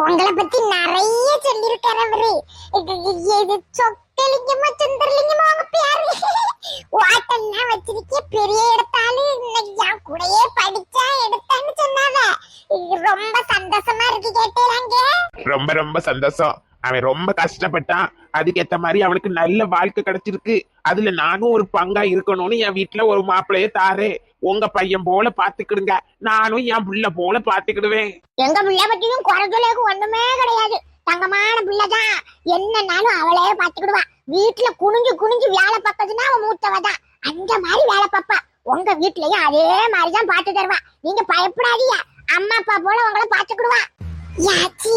உங்களை பத்தி நிறைய சொல்லிருக்காரு அவரு. இது சொக்கலிங்கமா சுந்தரலிங்கமா உங்க பேரு. வாட்டெல்லாம் வச்சிருக்கே பெரிய எடுத்தாலும் என் கூடயே படிச்சா எடுத்தான்னு சொன்னாவ. ரொம்ப சந்தோஷமா இருக்கு கேட்டேங்க. ரொம்ப ரொம்ப சந்தோஷம். அவன் ரொம்ப கஷ்டப்பட்டான், அதுக்கேத்த மாதிரி அவனுக்கு நல்ல வாழ்க்கை கிடைச்சிருக்கு. அதுல நானும் ஒரு பங்கா இருக்கணும்னு என் வீட்டுல ஒரு மாப்பிள்ளைய தாரே. உங்க பையன் போல பாத்துக்கிடுங்க, நானும் என் புள்ள போல பாத்துக்கிடுவேன். எங்க புள்ள பத்தியும் குறைஞ்சலுக்கு ஒண்ணுமே கிடையாது. தங்கமான பிள்ளைதான், என்னன்னாலும் அவளே பாத்துக்கிடுவா. வீட்டுல குனிஞ்சு குனிஞ்சு வேலை பார்க்கறதுன்னா அவன் மூத்தவதான். அந்த மாதிரி வேலை பார்ப்பா. உங்க வீட்லயும் அதே மாதிரிதான் பாத்து தருவா. நீங்க பயப்படாதீங்க, அம்மா அப்பா போல உங்களை பாத்துக்கிடுவா. யாச்சி,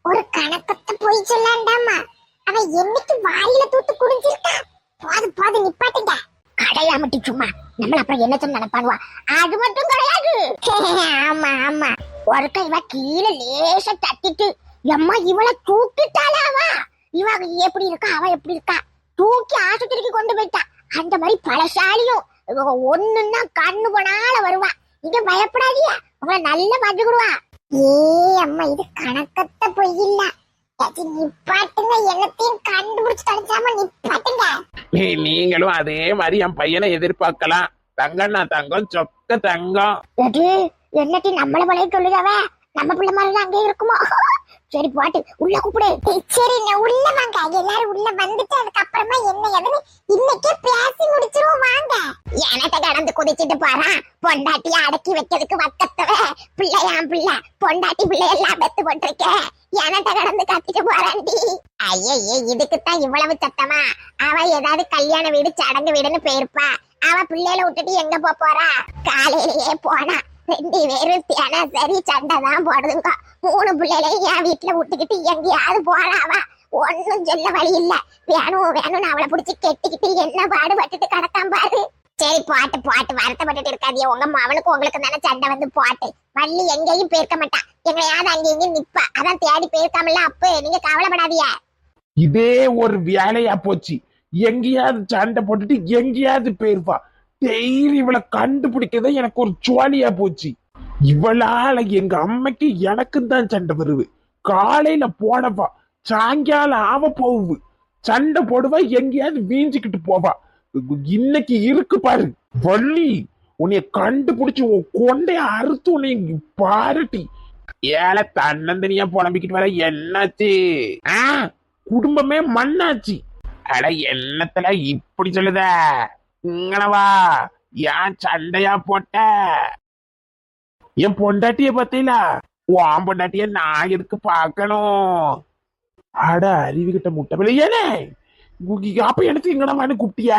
ஒரு கணக்கத்தை போய் சொல்லாண்டாமா. அவன் என்னைக்கு வாயில தூத்து குடிஞ்சிருக்கா. போது போது நிப்பாட்டுங்க. கடையா மட்டும் சும்மா நம்மள அப்புறம் என்ன சொன்ன நினைப்பானுவா. அது மட்டும் கிடையாது. ஆமா ஆமா, ஒருக்க இவ கீழே லேசா தட்டிட்டு எம்மா இவளை தூக்கிட்டாளாவா. இவ எப்படி இருக்கா, அவ எப்படி இருக்கா, தூக்கி ஆஸ்பத்திரிக்கு கொண்டு போயிட்டா. அந்த மாதிரி பலசாலியும் ஒண்ணுன்னா கண்ணு போனால வருவா. நீங்க பயப்படாதீங்க, உங்களை நல்லா பாத்துக்கிடுவா. ஏ அம்மா, இது கணக்கத்தை பொய் இல்ல. நிப்பாட்டுங்க, எல்லாத்தையும் கண்டுபிடிச்சு தொலைச்சாம நிப்பாட்டுங்க. நீங்களும் அதே மாதிரி என் பையனை எதிர்பார்க்கலாம். தங்கண்ணா தங்கம், சொக்க தங்கம். என்னட்டி நம்மள பழைய சொல்லுதாவ, நம்ம பிள்ளை மாதிரி அங்கே இருக்குமோ. சரி பாட்டு உள்ள கூப்பிடு. சரி நான் உள்ள வாங்க, எல்லாரும் உள்ள வந்துட்டு அதுக்கப்புறமா என்ன எதுன்னு இன்னைக்கே பேசி முடிச்சிருவோம் வாங்க. எனட்ட கடந்து குதிச்சுட்டு போறான். பொண்டாட்டிய அடக்கி வைக்கிறதுக்கு வக்கத்தவ பிள்ளையாம் பிள்ளை, பொண்டாட்டி பிள்ளை எல்லாம் பெத்து போட்டிருக்க. எனட்ட கடந்து கத்திட்டு போறாண்டி. ஐயே, இதுக்குத்தான் இவ்வளவு சத்தமா? அவ ஏதாவது கல்யாண வீடு சடங்கு வீடுன்னு போயிருப்பா. அவ பிள்ளையில விட்டுட்டு எங்க போறா? காலையிலேயே போனா. 2 பேரும் தினசரி சண்டை தான் போடுதுங்க. 3 பிள்ளைகளையும் என் வீட்டுல விட்டுக்கிட்டு எங்கேயாவது போறாவா? ஒன்னும் சொல்ல வழி இல்ல. வேணும் வேணும்னு அவளை பிடிச்சி கெட்டிக்கிட்டு என்ன பாடுபட்டுட்டு கிடக்காம பாரு. சரி பாட்டு பாட்டு வருத்தப்பட்டுட்டு இருக்காதிய. உங்க அவனுக்கு உங்களுக்கு தானே சண்டை வந்து போட்டு. வள்ளி எங்கேயும் போயிருக்க மாட்டா, எங்கேயாவது அங்கேயும் நிப்பா. அதான் தேடி போயிருக்காமல. அப்ப நீங்க கவலைப்படாதீங்க. இதே ஒரு வேலையா போச்சு. எங்கேயாவது சண்டை போட்டுட்டு எங்கேயாவது போயிருப்பா. டெய்லி இவளை கண்டுபிடிக்கிறத எனக்கு ஒரு ஜோலியா போச்சு. இவளால எங்க அம்மைக்கு எனக்கும் தான் சண்டை வருது. காலையில போனவா சாயங்காலம் ஆவ போவு சண்டை போடுவா, எங்கேயாவது வீஞ்சிக்கிட்டு போவா. இன்னைக்கு இருக்கு பாரு வள்ளி, உன்னைய கண்டுபிடிச்சு உன் கொண்டைய அறுத்து உன்னை பாருட்டி. ஏழை தன்னந்தனியா புலம்பிக்கிட்டு வர என்னாச்சு? குடும்பமே மண்ணாச்சு. அட என்னத்துல இப்படி சொல்லுத? இங்கனவா, ஏன் சண்டையா போட்ட? என் பொண்டாட்டிய பத்தில உன் பொண்டாட்டிய நான் எதுக்கு பாக்கணும்? அட அறிவுகிட்ட முட்டை பிள்ளை. ஏனே அப்ப எனக்கு இங்கனவான்னு கூப்பிட்டிய?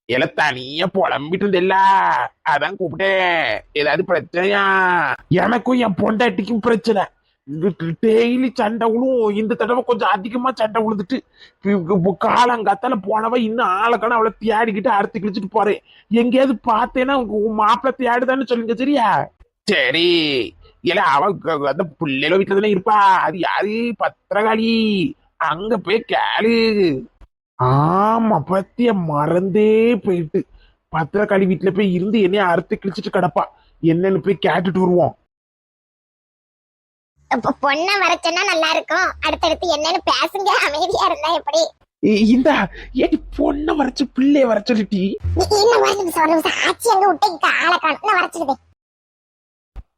இல்ல தனியா புலம்பிட்டு இருந்தில்ல, அதான் கூப்பிட்டேன். ஏதாவது பிரச்சனையா? எனக்கும் என் பொண்டாட்டிக்கும் பிரச்சனை. டெய்லி சண்டை விழும். இந்த தடவை கொஞ்சம் அதிகமா சண்டை விழுந்துட்டு காலங்காத்தால போனவ இன்னும் ஆளக்கான அவளை தேடிக்கிட்டு அறுத்து கிழிச்சிட்டு போறேன். எங்கேயாவது பார்த்தேன்னா மாப்பிள்ள தேடுதான்னு சொல்லுங்க. சரியா? சரி. இல்ல அவ அந்த பிள்ளைல வீட்டுல தானே இருப்பா. அது யாரு? பத்திரகாளி. அங்க போய் கேளு. ஆமா, பத்திய மறந்தே போயிட்டு. பத்திரகாளி வீட்டுல போய் இருந்து என்னைய அறுத்து கிழிச்சிட்டு கிடப்பா. என்னன்னு போய் கேட்டுட்டு வருவோம். பொண்ண வரச்சன்னா நல்லா இருக்கும். அடுத்தடுத்து என்னன்னு பேசுங்க, அமைதியா இருந்தா எப்படி? இந்த ஏடி பொண்ண வரைச்சு பிள்ளைய வர சொல்லிட்டி? ஆட்சி அங்க விட்டு ஆளை காண வரைச்சிடுது.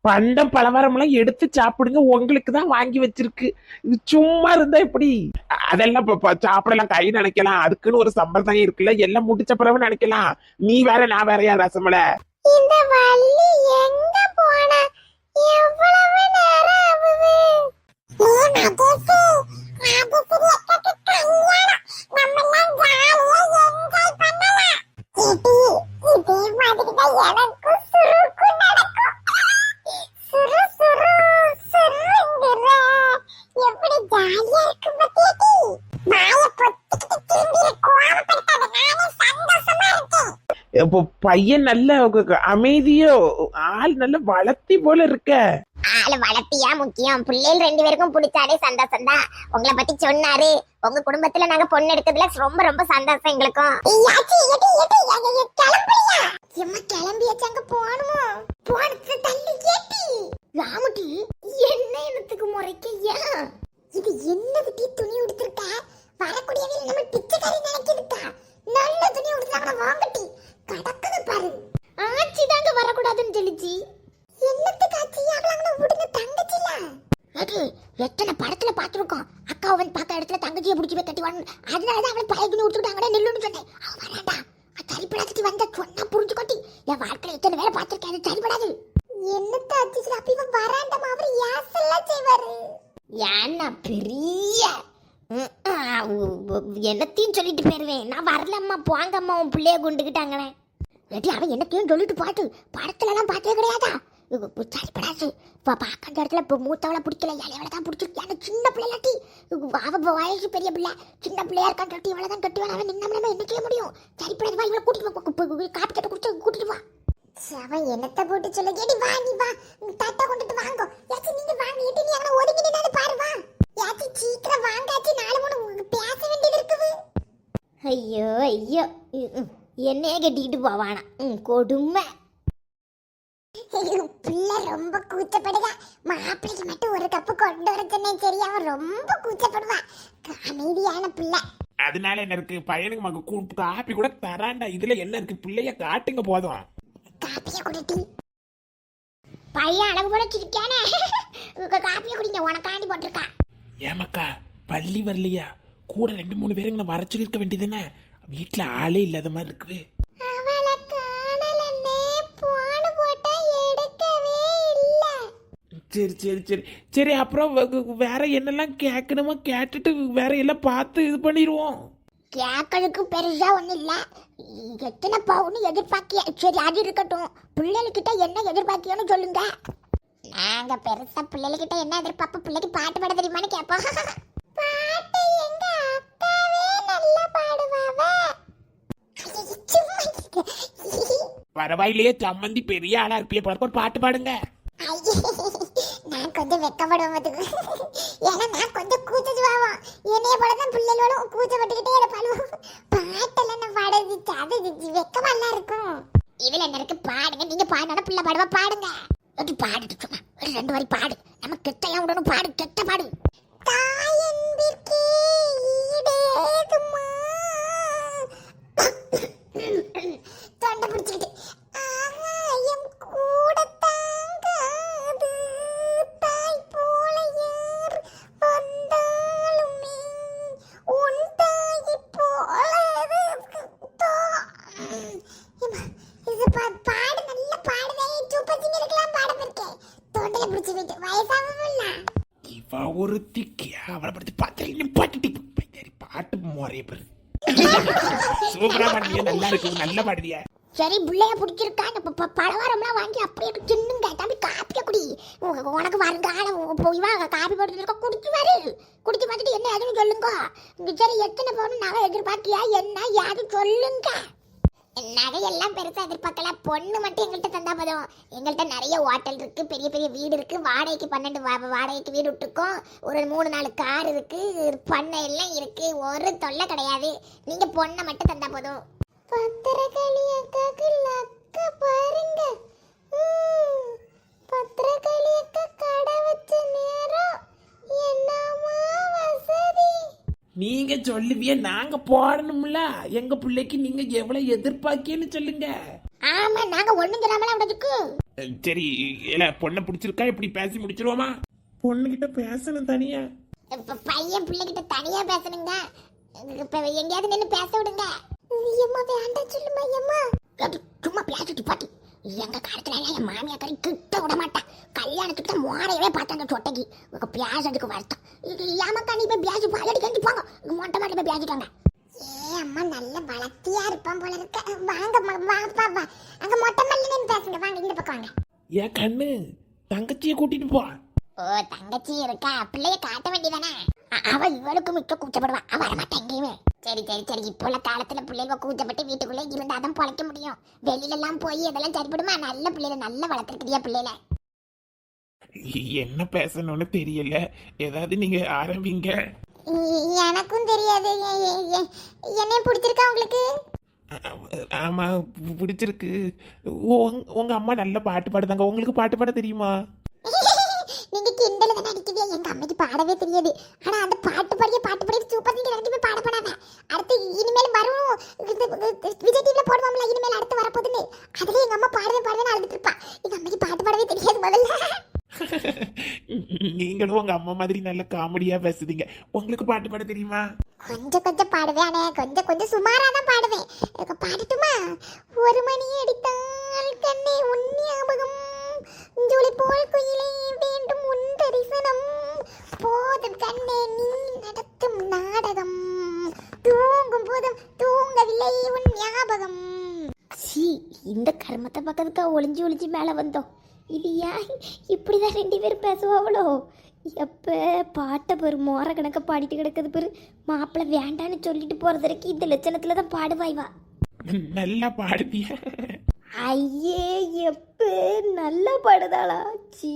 பண்டம் பலகாரம் எல்லாம் எடுத்து சாப்பிடுங்க, உங்களுக்கு தான் வாங்கி வச்சிருக்கு. இது சும்மா இருந்தா எப்படி? அதெல்லாம் சாப்பிடலாம், கை நினைக்கலாம். அதுக்குன்னு ஒரு சம்பிரதாயம் இருக்குல்ல, எல்லாம் முடிச்ச பிறகு நினைக்கலாம். நீ வேற நான் வேறையா ரசமல. இந்த வள்ளி எங்க போன? எவ்வளவு நேரம் ஆகுது? பையன் நல்ல அமைதியோ, ஆள் நல்ல வளர்த்தி போல இருக்க. ஆளு வளர்த்தியா முக்கியம்? பிள்ளைகள் 2 பேருக்கும் பிடிச்சாலே சந்தோஷம் தான். உங்களை பத்தி சொன்னாரு. உங்க குடும்பத்துல நாங்க பொண்ணு எடுக்கிறதுல ரொம்ப ரொம்ப சந்தோஷம் எங்களுக்கும். கிளம்பியாச்சு, அங்க போகணுமோ? போனது தள்ளி கேட்டி ராமுட்டி என்ன என்னத்துக்கு முறைக்கையா? இது என்னது டீ துணி உடுத்திருக்க? வரக்கூடியவே நம்ம பிச்சைக்காரி நினைக்கிருக்கா? நல்ல துணி உடுத்தாங்க வாங்கட்டி கடக்குது பாரு. ஆச்சி தாங்க வரக்கூடாதுன்னு சொல்லிச்சு. என்னத்துக்கு ஆச்சி? அவளாங்க உடனே தங்கச்சில அது எத்தனை படத்துல பாத்துருக்கோம். அக்காவை வந்து பார்க்க இடத்துல தங்கச்சியை பிடிச்சி போய் கட்டிவாங்க. அதனாலதான் அவளை பழகின்னு விட்டுட்டாங்கடா நெல்லுன்னு சொன்னேன். அவ வராண்டா சரிப்படாது வந்த சொன்னா புரிஞ்சு கொட்டி என் வாழ்க்கையில எத்தனை வேலை பார்த்திருக்கேன். அது சரிப்படாது. என்னத்த ஆச்சு அப்ப இவன் வராண்டாமா அவர் யாசெல்லாம் செய்வாரு. ஏன்னா பெரிய என்னத்தையும் சொல்லிட்டு போயிருவேன். நான் வரலம்மா போங்கம்மா உன் பிள்ளைய கொண்டுக்கிட்டாங்களே. ஏட்டி அவன் என்னத்தையும் சொல்லிட்டு பாட்டு படத்துல எல்லாம் பார்த்தே கிடையாதா? சரிப்படாது. இப்போ பார்க்க இடத்துல இப்போ மூத்தவளை பிடிக்கல இலையவளை தான் பிடிச்சிருக்கு. ஏன்னா சின்ன பிள்ளைலாட்டி அவ வயசு பெரிய பிள்ளை சின்ன பிள்ளையா இருக்கான்னு கட்டி இவளை தான் கட்டுவான். அவன் நின்ன என்ன செய்ய முடியும்? சரிப்படாது வா இவளை கூட்டிட்டு காப்பி கட்ட குடிச்சு கூட்டிட்டு வா. அவன் என்னத்தை போட்டு சொல்ல கேடி வா நீ வா தட்டை கொண்டுட்டு வாங்கோ. யாச்சும் நீங்க வாங்க ஏட்டி நீ அங்கே ஒதுங்கி நின்னாலும் பாரு வா. யாச்சும் சீக்கிரம் வாங்காச்சு 4-3 பேச வேண்டியது இருக்குது. ஐயோ ஐயோ என்னையே கட்டிக்கிட்டு போவானா கொடுமை. பிள்ளை ரொம்ப கூச்சப்படுதா. மாப்பிள்ளைக்கு மட்டும் ஒரு கப்பு கொண்டு வர சொன்னேன் சரி. அவன் ரொம்ப கூச்சப்படுவா. அமைதியான பிள்ளை. அதனால என்ன இருக்கு? பையனுக்கு மக காப்பி கூட தராண்டா. இதுல என்ன இருக்கு? பிள்ளைய காட்டுங்க போதும். காப்பிய குடிட்டி பையன் அளவு போல சிரிக்கானே. காப்பிய குடிங்க உனக்காண்டி போட்டிருக்கா. ஏமாக்கா பள்ளி வரலையா? கூட 2-3 பேருங்க வர சொல்லிருக்க வேண்டியதுன்னு வீட்டுல ஆளே இல்லாத மாதிரி இருக்குது. சரி சரி சரி சரி. அப்புறம் வேற என்னெல்லாம் கேட்கணுமோ கேட்டுட்டு வேற எல்லாம் பார்த்து இது பண்ணிடுவோம். கேட்கறதுக்கு பெருசா ஒண்ணு இல்ல. எத்தனை பவுன்னு எதிர்பார்க்கிய? சரி அது இருக்கட்டும். பிள்ளைகிட்ட என்ன எதிர்பார்க்கியோன்னு சொல்லுங்க. நாங்க பெருசா பிள்ளைகிட்ட என்ன எதிர்பார்ப்போம்? பிள்ளைக்கு பாட்டு பாட தெரியுமான்னு கேட்போம். பாட்டு எங்க அக்காவே நல்லா பாடுவாவ. பரவாயில்லையே சம்மந்தி பெரிய ஆளா இருப்பிய ஒரு பாட்டு பாடுங்க. நான் கொஞ்சம் வெக்கப்படுவதுக்கு ஏன்னா நான் கொஞ்சம் கூச்சதுவாவும் என்னைய போலதான் பிள்ளைகளும் கூச்சப்பட்டுக்கிட்டே இருப்பாளும். பாட்டெல்லாம் நான் பாடுறது அது வெக்கமெல்லாம் இருக்கும். இதுல என்ன இருக்கு? பாடுங்க. நீங்க பாடினா பிள்ளை பாடுவா. பாடுங்க. பாடுட்டு சும்மா ஒரு 2 வரி பாடு. நம்ம கெட்டையா விடணும். பாடு கெட்ட பாடு. தாயன்பிற்கே ஈடேதுமா தொண்டை பிடிச்சிக்கிட்டு ஆகாயம் கூட தாங்காது தாய் போல யார் வந்தாலுமே உன் தாய் போல இது பாடு நல்ல பாடுதே. சூப்பர் சிங்கருக்கெல்லாம் பாட இருக்கேன். தொண்டையில பிடிச்சி விட்டு வயசாகல. இவ ஒரு திக்கியா அவளை படுத்து பார்த்து பாட்டு பாட்டு முறைய பெரு. சூப்பரா பாடுறியா? நல்லா இருக்கு. நல்ல பாடுறியா? சரி பிள்ளைய பிடிச்சிருக்கா? பலவாரம்லாம் வாங்கி அப்படியே தின்னுங்க. தம்பி காப்பிய குடி. உனக்கு வருங்காலம் போய் வா காப்பி போட்டு குடிச்சு வரு. குடிச்சு பார்த்துட்டு என்ன ஏதுன்னு சொல்லுங்க. சரி எத்தனை பவுன் நகை எதிர்பார்க்கியா? என்ன யாது சொல்லுங்க. நகை எல்லாம் பெருசா எதிர்பார்க்கல. பொண்ணு மட்டும் எங்கள்கிட்ட தந்தா போதும். எங்கள்கிட்ட நிறைய ஹோட்டல் இருக்கு. பெரிய பெரிய வீடு இருக்கு. வாடகைக்கு 12 வாடகைக்கு வீடு விட்டுருக்கோம். ஒரு 3-4 கார் இருக்கு. பண்ணை எல்லாம் இருக்கு. ஒரு தொல்லை கிடையாது. நீங்க பொண்ணை மட்டும் தந்தா போதும். பத்திரகாளி அக்காக்கு லக்க பாருங்க. பத்திரகாளி அக்கா கடை வச்ச நேரம் என்னமா வசதி. நீங்க சொல்லுவிய நாங்க போடணும்ல. எங்க பிள்ளைக்கு நீங்க எவ்வளவு எதிர்பார்க்கன்னு சொல்லுங்க. ஆமா நாங்க ஒண்ணும் சொல்லாமல விடுறதுக்கு. சரி இல்ல பொண்ணை பிடிச்சிருக்கா? இப்படி பேசி முடிச்சிருவோமா? பொண்ணுகிட்ட பேசணும் தனியா. பையன் பிள்ளைகிட்ட தனியா பேசணுங்க. இப்ப எங்கேயாவது நின்று பேச விடுங்க. அம்மா வேண்டாம் சொல்லுமா அம்மா. சும்மா பேசிட்டு பாட்டி. எங்க காலத்துல என் மாமியா கறி கிட்ட விட மாட்டா. கல்யாணத்துக்கு தான் மோரையவே பார்த்தாங்க சொட்டைக்கு. பேசுறதுக்கு வருத்தம். ஏமாக்கா நீ போய் பேசி பாலடி கஞ்சி போங்க. மொட்டை மாட்டி போய் பேசிட்டாங்க. ஏ அம்மா நல்ல வளர்த்தியா இருப்பான் போல இருக்க. வாங்க அங்க மொட்டை மாட்டில நின்று பேசுங்க. வாங்க இந்த பக்கம் வாங்க. ஏன் கண்ணு தங்கச்சியை கூட்டிட்டு போ. ஓ தங்கச்சி இருக்கா? பிள்ளைய காட்ட வேண்டியதானே? அவ இவளுக்கு மிக்க கூச்சப்படுவா. அவ வரமாட்டா எங்கேயுமே. சரி சரி சரி. இப்போ உள்ள காலத்துல பிள்ளைங்க கூச்சப்பட்டு வீட்டுக்குள்ளே இருந்தாதான் பொழைக்க முடியும். வெளியில எல்லாம் போய் இதெல்லாம் சரிப்படுமா? நல்ல பிள்ளைல நல்லா வளர்த்துருக்கிறியா பிள்ளைல? என்ன பேசணும்னு தெரியல. ஏதாவது நீங்க ஆரம்பிங்க. எனக்கும் தெரியாது. என்ன பிடிச்சிருக்கா உங்களுக்கு? ஆமா பிடிச்சிருக்கு. உங்க அம்மா நல்ல பாட்டு பாடுதாங்க. உங்களுக்கு பாட்டு பாட தெரியுமா? எங்க அம்மைக்கு பாடவே தெரியாது. ஆனா அந்த பாட்டு பாடிய சூப்பர் சிங்கர் ரெண்டு பேர் பாட போனாங்க. அடுத்து இனிமேல் வரும் விஜய் டிவில போடுவாங்கல, இனிமேல் அடுத்து வரப்போகுதுன்னு அதுல எங்க அம்மா பாடுவேன்னு அழுதுட்டு இருப்பா. எங்க அம்மைக்கு பாட்டு பாடவே தெரியாது முதல்ல. நீங்களும் உங்க அம்மா மாதிரி நல்ல காமெடியா பேசுதீங்க. உங்களுக்கு பாட்டு பாட தெரியுமா? கொஞ்சம் பாடுவேன். ஆனா கொஞ்சம் சுமாரா தான் பாடுவேன். பாடட்டுமா? ஒரு மணி அடித்தால் கண்ணே உன் ஞாபகம், ஜூலி போல் குயிலே வேண்டும் உன் தரிசனம், போதும் கண்ணே நீ நடத்தும் நாடகம், தூங்கும் போதும் தூங்கவில்லை உன் ஞாபகம். சி, இந்த கர்மத்தை பக்கத்துக்கா ஒளிஞ்சு மேலே வந்தோம். இது ஏன் இப்படிதான் ரெண்டு பேரும் பேசுவாங்களோ? எப்போ பாட்டை பெரு மோர கணக்க பாடிட்டு கிடக்குது பெரு. மாப்பிள்ளை வேண்டான்னு சொல்லிட்டு போறது வரைக்கும் இந்த லட்சணத்துல தான் பாடுவாய்வா. நல்லா பாடுதிய. ஐயே, எப்ப நல்லா பாடுதாளா? சீ,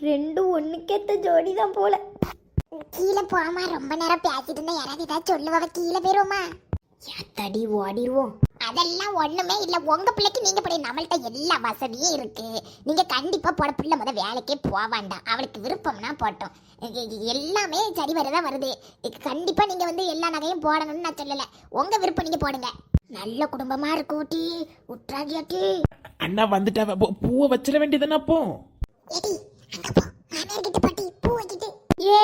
ரெண்டும் ஒண்ணுக்கேத்த ஜோடி தான் போல. கீழே போமா, ரொம்ப நேரம் பேசிட்டு இருந்தா யாராவது ஏதாவது சொல்லுவாங்க. கீழே போயிருவோமா? தடி ஓடிடுவோம். அதெல்லாம் ஒண்ணுமே இல்ல. உங்க பிள்ளைக்கு நீங்க படி, நம்மள்ட்ட எல்லா வசதியும் இருக்கு. நீங்க கண்டிப்பா போட பிள்ளை முத வேலைக்கே போக வேண்டாம். அவளுக்கு விருப்பம்னா போட்டோம். எல்லாமே சரி வரதான் வருது. கண்டிப்பா நீங்க வந்து எல்லா நகையும் போடணும்னு நான் சொல்லல. உங்க விருப்பம் நீங்க போடுங்க. நல்ல குடும்பமா இருக்கூட்டி உற்றாகியாட்டி. அண்ணா வந்துட்டா, பூவை வச்சிட வேண்டியதுன்னா அப்போ. ஏடி அங்க போ, மாமியார்கிட்ட பாட்டி பூ வைக்கிட்டு. ஏ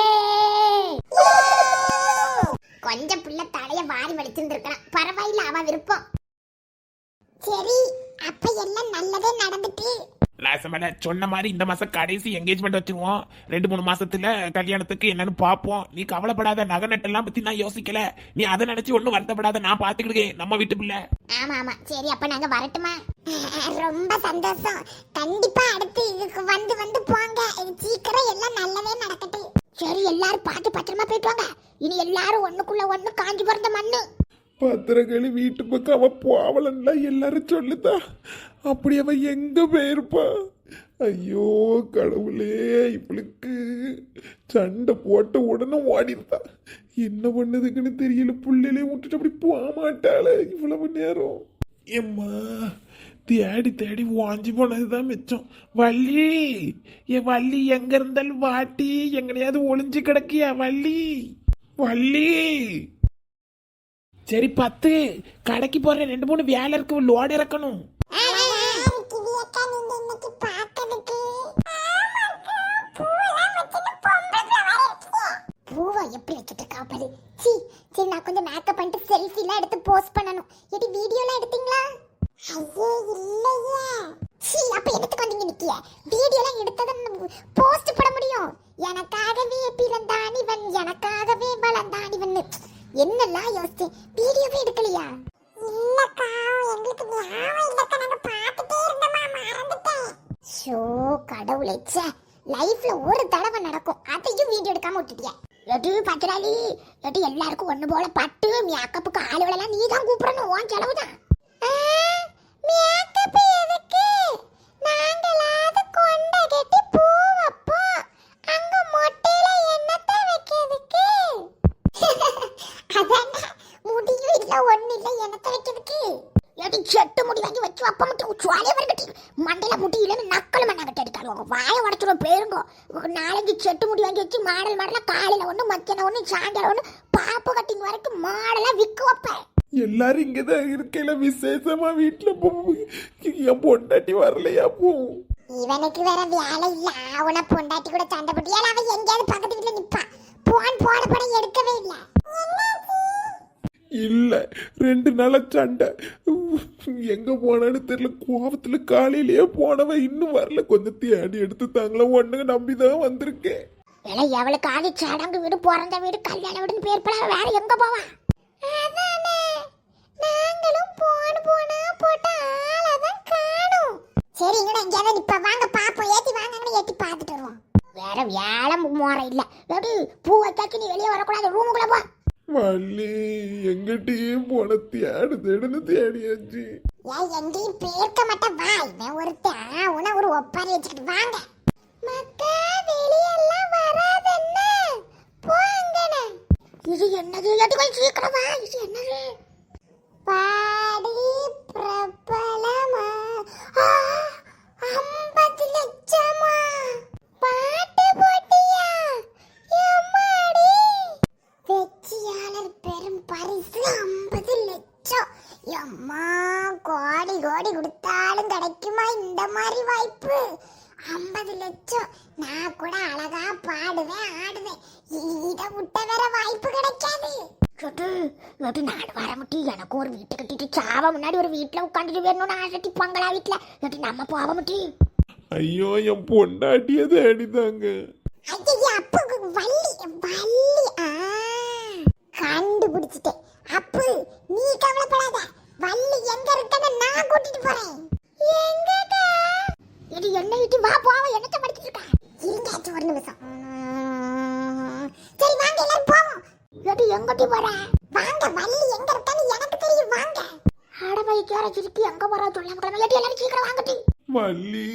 கொஞ்சம் புள்ள தலைய வாரி வலிச்சிருந்திருக்கலாம். பரவாயில்ல, அவ விருப்பம். சரி, அப்ப எல்லாம் நல்லதே நடந்துட்டு. லாசமேல சொன்ன மாதிரி இந்த மாசம் கடைசி என்கேஜ்மெண்ட் வச்சிருவோம். 2-3 மாசத்துல கல்யாணத்துக்கு என்னன்னு பாப்போம். நீ கவலைப்படாத, நகை நட்டெல்லாம் பத்தி நான் யோசிக்கல. நீ அதை நினைச்சு ஒன்னும் வருத்தப்படாத, நான் பாத்துக்கிடுக்கேன் நம்ம வீட்டு பிள்ளை. ஆமா சரி, அப்ப நாங்க வரட்டுமா? ரொம்ப சந்தோஷம். கண்டிப்பா அடுத்து இதுக்கு வந்து போங்க. சீக்கிரம் எல்லாம் நல்லதே நடக்கட்டும். சரி, எல்லாரும் பார்த்து பத்திரமா போயிட்டு வாங்க. இனி எல்லாரும் ஒண்ணுக்குள்ள ஒண்ணு காஞ்சி பிறந்த மண்ணு. பத்திரங்களி வீட்டு பக்கம் அவ போவலன்னா எல்லாரும் சொல்லுதா. அப்படி அவ எங்க போயிருப்பா? ஐயோ கடவுளே, இவளுக்கு சண்டை போட்ட உடனே ஓடிருந்தா. என்ன பண்ணதுக்குன்னு தெரியல. புள்ளையிலே விட்டுட்டு அப்படி போக மாட்டாள இவ்வளவு நேரம். ஏம்மா, தேடி வாஞ்சி போனதுதான் மிச்சம். வள்ளி, என் வள்ளி எங்க இருந்தாலும் வாட்டி, எங்கனையாவது ஒளிஞ்சு கிடக்கியா வள்ளி? வள்ளி, சரி 10 கடைக்கு போறேன். 2-3 வேலை இருக்கு, லோடு இறக்கணும். பூவா எப்படி வச்சுட்டு காப்பாது? சரி, நான் கொஞ்சம் மேக்கப் பண்ணிட்டு செல்ஃபி எல்லாம் எடுத்து போஸ்ட் பண்ணணும். எடி வீடியோ எல்லாம் எடுத்தீங்களா? ஐயே இல்லையே. அப்ப எடுத்துக்கு வந்தீங்க நிக்கிய. வீடியோ எல்லாம் எடுத்தத போஸ்ட் பண்ண முடியும். எனக்காகவே பிறந்தான் இவன், எனக்காகவே வளர்ந்தான் இவன். என்னெல்லாம் யோசிச்சு வீடியோவே எடுக்கலையா? இல்லக்கா, எங்களுக்கு ஞாபகம் இல்லக்கா, நாங்க பாத்துட்டே இருந்தோமா, மறந்துட்டேன். ஷோ கடவுளே, ச்சே, லைஃப்ல ஒரு தடவை நடக்கும், அதையும் வீடியோ எடுக்காம விட்டுட்டியா? எது பத்திராளி, எது எல்லாருக்கும் ஒண்ணு போல பட்டு மேக்கப்புக்கு ஆளுவெல்லாம் நீ தான் கூப்பிடணும். உன் செலவுதான். மேக்கப் எதுக்கு? நாங்களாவது கொண்ட கட்டி பூ வைப்போம். அங்க மொட்டையில என்னத்தை வைக்கிறதுக்கு? அதான் முடியும் இல்ல, ஒண்ணு இல்ல, என்னத்தை வைக்கிறதுக்கு? எடி செட்டு முடி வாங்கி வச்சு அப்ப மட்டும் சுவாலியா வரக்கட்டி மண்டையில முடி இல்லைன்னு நக்கல் மண்ணாங்கட்டு எடுக்காளுவாங்க. வாயை உடச்சிடும் பேருங்க. 4-5 செட்டு முடி வாங்கி வச்சு மாடலா காலையில ஒண்ணு, மத்தியானம் ஒண்ணு, சாயங்காலம் ஒண்ணு, பாப்பு கட்டிங் வரைக்கும் மாடலா விக்கு வைப்பேன். எல்லாரும் இங்கதான் இருக்கையில விசேஷமா வீட்டுல என் பொண்டாட்டி வரலையா? போ, இவனுக்கு வேற வேலை இல்ல. அவனை பொண்டாட்டி கூட சண்டை போட்டு அவன் எங்கேயாவது பக்கத்து வீட்டுல நிப்பா. போன படம் எடுக்கவே இல்ல. இல்ல 2 நாளா சண்டை. எங்க போனான்னு தெரியல. கோபத்துல காலையிலேயே போனவ இன்னும் வரல. கொஞ்சம் தேடி எடுத்து தாங்களா ஒண்ணுங்க நம்பிதான் வந்திருக்கேன். எவளுக்காவது சடங்கு வீடு, பிறந்த வீடு, கல்யாண வீடுன்னு பேர் போல வேற எங்க போவா? நாங்களும் போனா போட்ட ஆளதான் காணோம். சரி, இங்கட எங்கேயாவது நிப்பா. வாங்க பாப்போம், ஏத்தி வாங்க, ஏத்தி பாத்துட்டு வருவோம். வேற வேலை முறை இல்ல. பூ வச்சாச்சு, நீ வெளியே வரக்கூடாது, ரூமுக்குள்ள போ. வள்ளி, எங்கிட்டயும் போன தேடுன்னு தேடியாச்சு. எங்கேயும் பேர்க்க மாட்டேன். வா, இவன் ஒருத்தன் உன ஒரு ஒப்பாரி வச்சுக்கிட்டு வாங்க. மக்கா வெளியெல்லாம் வராதென்ன, போங்கண்ணே. இது என்னது? எதுக்கு சீக்கிரம் வா. இது என்னது? பாடி பிரபலமா 50 லட்சமா? பாட்டு போட்டியா? ஏட்டி நான் வர முட்டி எனக்கும் ஒரு வீட்டை கட்டிட்டு சாவ முன்னாடி ஒரு வீட்டுல உட்காந்துட்டு வரணும்னு ஆசட்டி பங்களா வீட்டுல ஏட்டி நம்ம போக முட்டி. ஐயோ என் பொண்டாட்டிய தேடிதாங்க. ஐயா அப்பு வள்ளி வள்ளி கண்டுபிடிச்சிட்டேன். அப்பு நீ கவலைப்படாத, வள்ளி எங்க இருக்கன்னு நான் கூட்டிட்டு போறேன். எங்கடா இது என்ன இட்டு வா போவ என்னத்த படிச்சிட்டு இருக்க? இருங்க ஒரு நிமிஷம். சரி வாங்க எல்லாரும் போவோம். ஏடி எங்கடி போற? வாங்க வள்ளி எங்க இருக்கன்னு எனக்கு தெரியும் வாங்க. அட பை கேர சிரிக்கி எங்க போறா சொல்லாம கிளம்ப. ஏடி எல்லாரும் சீக்கிரம் வாங்கடி. வள்ளி